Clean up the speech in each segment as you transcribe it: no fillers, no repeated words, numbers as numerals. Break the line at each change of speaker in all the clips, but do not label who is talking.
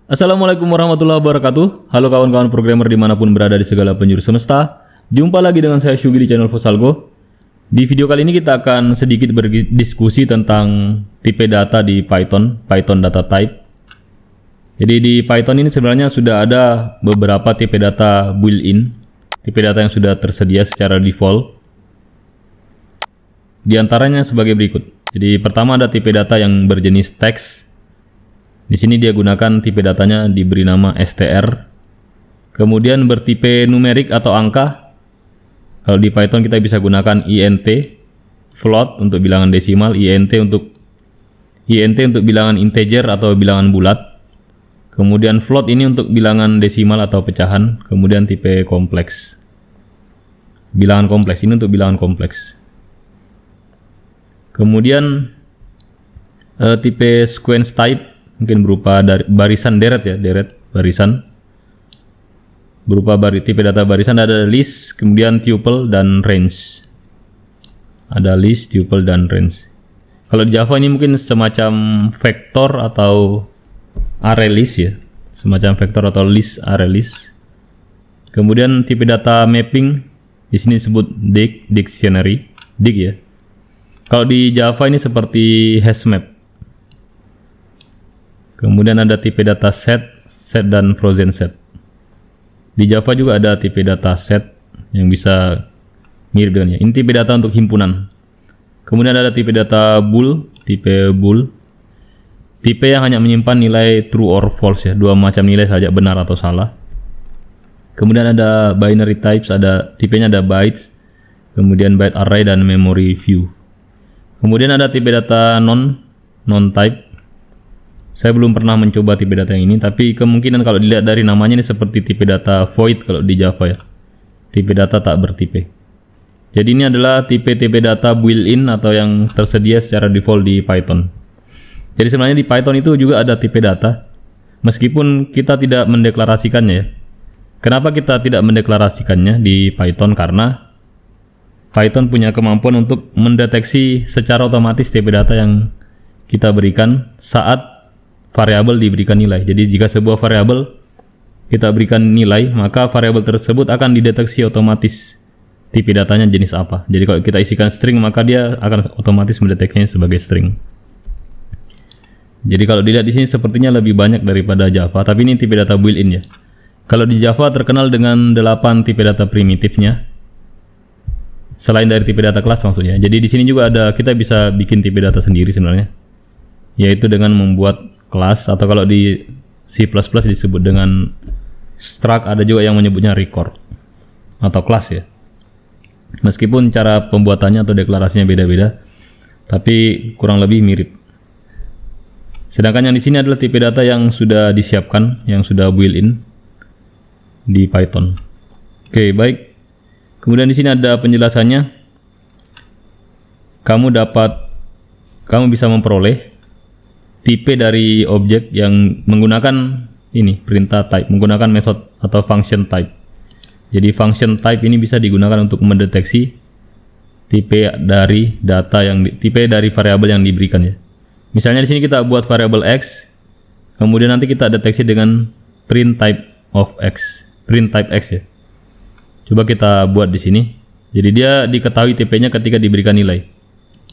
Assalamualaikum warahmatullahi wabarakatuh. Halo kawan-kawan programmer dimanapun berada di segala penjuru semesta. Jumpa lagi dengan saya Syugi di channel Fosalgo. Di video kali ini kita akan sedikit berdiskusi tentang tipe data di Python data type. Jadi di Python ini sebenarnya sudah ada beberapa tipe data built-in, tipe data yang sudah tersedia secara default. Di antaranya sebagai berikut. Jadi pertama ada tipe data yang berjenis teks. Di sini dia gunakan tipe datanya diberi nama str. Kemudian bertipe numerik atau angka. Kalau di Python kita bisa gunakan int, float untuk bilangan desimal, int untuk bilangan integer atau bilangan bulat. Kemudian float ini untuk bilangan desimal atau pecahan. Kemudian tipe kompleks. Bilangan kompleks ini untuk bilangan kompleks. Kemudian tipe sequence type mungkin berupa dari barisan deret barisan. Berupa tipe data barisan ada list, kemudian tuple dan range. Ada list, tuple dan range. Kalau di Java ini mungkin semacam vektor atau array list ya. Semacam vektor atau list, array list. Kemudian tipe data mapping di sini disebut dictionary, ya. Kalau di Java ini seperti hashmap. Kemudian ada tipe data set dan frozen set. Di Java juga ada tipe data set yang bisa mirip dengannya. Ini tipe data untuk himpunan. Kemudian ada tipe data bool, tipe yang hanya menyimpan nilai true or false ya, dua macam nilai saja, benar atau salah. Kemudian ada binary types, tipenya ada bytes, kemudian byte array dan memory view. Kemudian ada tipe data non type. Saya belum pernah mencoba tipe data yang ini, tapi kemungkinan kalau dilihat dari namanya ini seperti tipe data void kalau di Java ya. Tipe data tak bertipe. Jadi ini adalah tipe-tipe data built-in atau yang tersedia secara default di Python. Jadi sebenarnya di Python itu juga ada tipe data, meskipun kita tidak mendeklarasikannya ya. Kenapa kita tidak mendeklarasikannya di Python? Karena Python punya kemampuan untuk mendeteksi secara otomatis tipe data yang kita berikan saat variabel diberikan nilai. Jadi jika sebuah variabel kita berikan nilai, maka variabel tersebut akan dideteksi otomatis tipe datanya jenis apa. Jadi kalau kita isikan string, maka dia akan otomatis mendeteksinya sebagai string. Jadi kalau dilihat di sini sepertinya lebih banyak daripada Java, tapi ini tipe data built-in ya. Kalau di Java terkenal dengan 8 tipe data primitifnya. Selain dari tipe data kelas maksudnya. Jadi di sini juga kita bisa bikin tipe data sendiri sebenarnya. Yaitu dengan membuat kelas, atau kalau di C++ disebut dengan struct, ada juga yang menyebutnya record atau kelas ya. Meskipun cara pembuatannya atau deklarasinya beda-beda, tapi kurang lebih mirip. Sedangkan yang di sini adalah tipe data yang sudah disiapkan, yang sudah built-in di Python. Oke, baik. Kemudian di sini ada penjelasannya. Kamu bisa memperoleh tipe dari objek yang menggunakan ini perintah type, menggunakan method atau function type. Jadi function type ini bisa digunakan untuk mendeteksi tipe dari variabel yang diberikan ya. Misalnya di sini kita buat variabel x, kemudian nanti kita deteksi dengan print type x ya. Coba kita buat di sini. Jadi dia diketahui tipenya ketika diberikan nilai.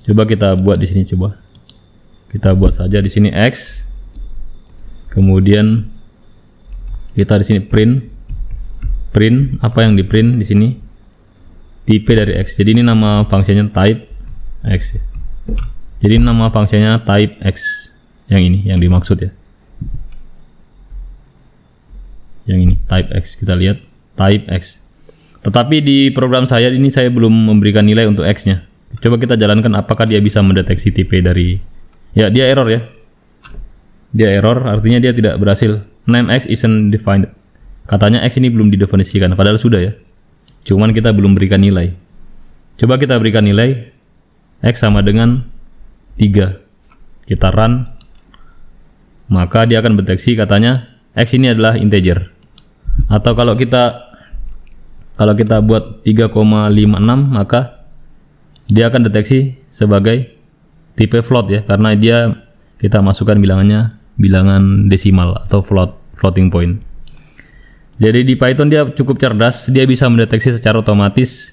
Coba kita buat di sini coba. Kita buat saja di sini x. Kemudian kita di sini print apa yang di print di sini? Tipe dari x. Jadi ini nama fungsinya type x. Jadi nama fungsinya type x. Yang ini yang dimaksud ya. Yang ini type x. Kita lihat type x. Tetapi di program saya ini saya belum memberikan nilai untuk x-nya. Coba kita jalankan apakah dia bisa mendeteksi tipe dari. Ya, dia error ya. Dia error, artinya dia tidak berhasil. Name x isn't defined. Katanya x ini belum didefinisikan, padahal sudah ya. Cuman kita belum berikan nilai. Coba kita berikan nilai. X sama dengan 3. Kita run. Maka dia akan mendeteksi katanya x ini adalah integer. Atau kalau kita buat 3,56, maka dia akan deteksi sebagai tipe float ya, karena kita masukkan bilangannya bilangan desimal atau float. floating point. Jadi di Python dia cukup cerdas, dia bisa mendeteksi secara otomatis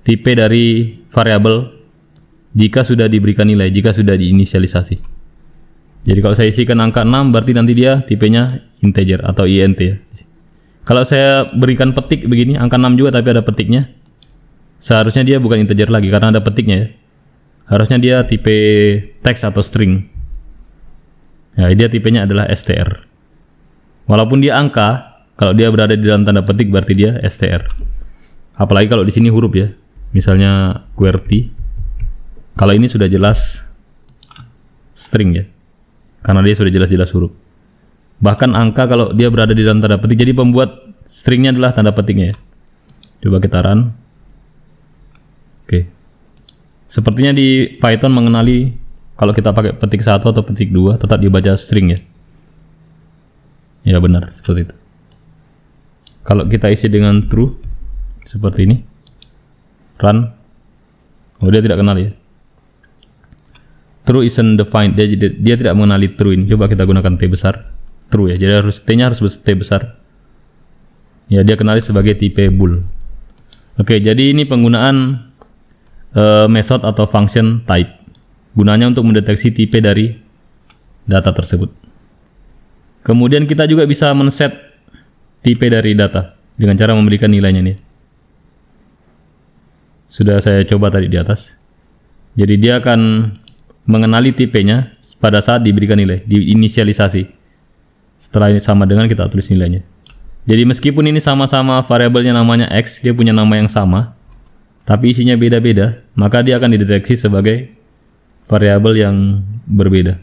tipe dari variabel jika sudah diberikan nilai, jika sudah diinisialisasi. Jadi kalau saya isikan angka 6 berarti nanti dia tipenya integer atau int ya. Kalau saya berikan petik begini, angka 6 juga tapi ada petiknya, seharusnya dia bukan integer lagi karena ada petiknya ya. Harusnya dia tipe teks atau string. Ya, dia tipenya adalah str. Walaupun dia angka, kalau dia berada di dalam tanda petik berarti dia str. Apalagi kalau di sini huruf ya. Misalnya QWERTY. Kalau ini sudah jelas string ya. Karena dia sudah jelas-jelas huruf. Bahkan angka kalau dia berada di dalam tanda petik, jadi pembuat stringnya adalah tanda petiknya ya. Coba kita run. Oke. Sepertinya di Python mengenali kalau kita pakai petik 1 atau petik 2 tetap dibaca string ya. Ya benar, seperti itu. Kalau kita isi dengan true seperti ini, run, oh dia tidak kenal ya. True isn't defined, dia tidak mengenali true ini. Coba kita gunakan T besar, true ya. Jadi T-nya harus T besar. Ya dia kenali sebagai tipe bool. Oke, jadi ini penggunaan method atau function type. Gunanya untuk mendeteksi tipe dari data tersebut. Kemudian kita juga bisa men-set tipe dari data dengan cara memberikan nilainya nih. Sudah saya coba tadi di atas. Jadi dia akan mengenali tipenya pada saat diberikan nilai, diinisialisasi. Setelah ini sama dengan kita tulis nilainya. Jadi meskipun ini sama-sama variabelnya namanya X, dia punya nama yang sama, tapi isinya beda-beda, maka dia akan dideteksi sebagai variabel yang berbeda.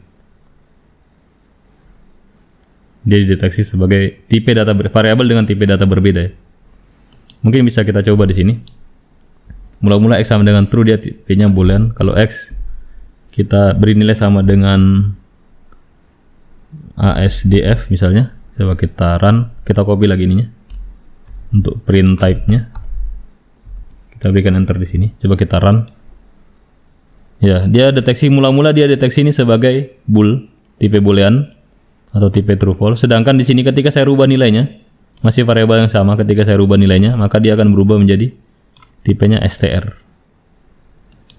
Dia dideteksi sebagai tipe data variabel dengan tipe data berbeda ya. Mungkin bisa kita coba di sini. Mula-mula X sama dengan true, dia tipenya boolean. Kalau X kita beri nilai sama dengan ASDF misalnya. Coba kita run, kita copy lagi ininya untuk print type-nya. Kita berikan enter di sini. Coba kita run. Ya, dia deteksi mula-mula dia deteksi ini sebagai bool, tipe boolean atau tipe true false. Sedangkan di sini ketika saya rubah nilainya, masih variabel yang sama, ketika saya rubah nilainya, maka dia akan berubah menjadi tipenya str.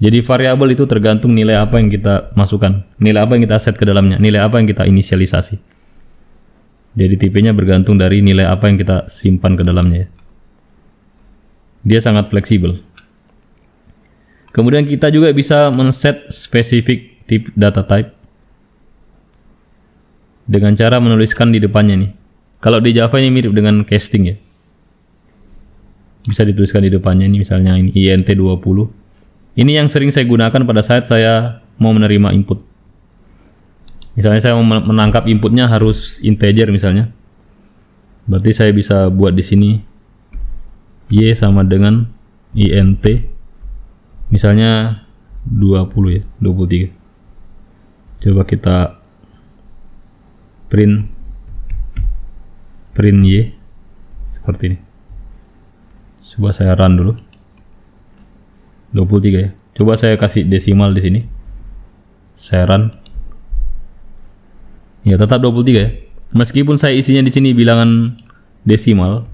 Jadi variabel itu tergantung nilai apa yang kita masukkan, nilai apa yang kita set ke dalamnya, nilai apa yang kita inisialisasi. Jadi tipenya bergantung dari nilai apa yang kita simpan ke dalamnya ya. Dia sangat fleksibel. Kemudian kita juga bisa men-set spesifik data type dengan cara menuliskan di depannya nih. Kalau di Java ini mirip dengan casting ya. Bisa dituliskan di depannya ini, misalnya ini int20. Ini yang sering saya gunakan pada saat saya mau menerima input. Misalnya saya mau menangkap inputnya harus integer misalnya. Berarti saya bisa buat di sini y sama dengan int misalnya 20 ya, 23. Coba kita print y seperti ini. Coba saya run dulu. 23 ya. Coba saya kasih desimal di sini. Saya run. Ya, tetap 23 ya. Meskipun saya isinya di sini bilangan desimal,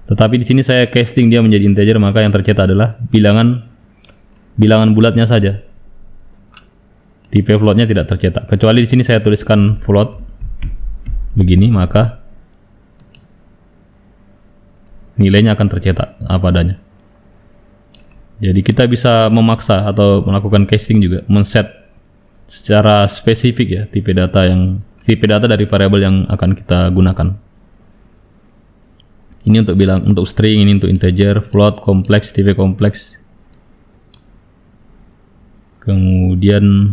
tetapi di sini saya casting dia menjadi integer, maka yang tercetak adalah bilangan bulatnya saja. Tipe floatnya tidak tercetak. Kecuali di sini saya tuliskan float begini, maka nilainya akan tercetak apa adanya. Jadi kita bisa memaksa atau melakukan casting juga, men-set secara spesifik ya tipe data dari variabel yang akan kita gunakan. Ini untuk string, ini untuk integer, float, kompleks, tipe kompleks. Kemudian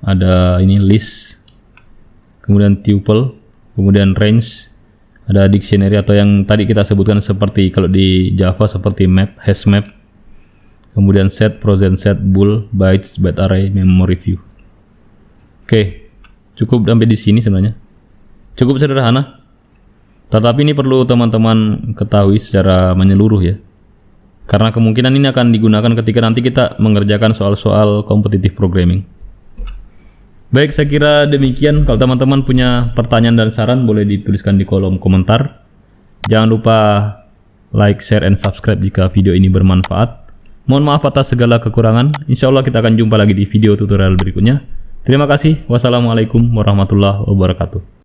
ada ini list, kemudian tuple, kemudian range, ada dictionary atau yang tadi kita sebutkan seperti kalau di Java seperti map, hash map, kemudian set, frozen set, bool, bytes, byte array, memory view. Oke, cukup sampai di sini sebenarnya. Cukup sederhana. Tetapi ini perlu teman-teman ketahui secara menyeluruh ya. Karena kemungkinan ini akan digunakan ketika nanti kita mengerjakan soal-soal competitive programming. Baik, saya kira demikian. Kalau teman-teman punya pertanyaan dan saran boleh dituliskan di kolom komentar. Jangan lupa like, share, and subscribe jika video ini bermanfaat. Mohon maaf atas segala kekurangan. Insya Allah kita akan jumpa lagi di video tutorial berikutnya. Terima kasih. Wassalamualaikum warahmatullahi wabarakatuh.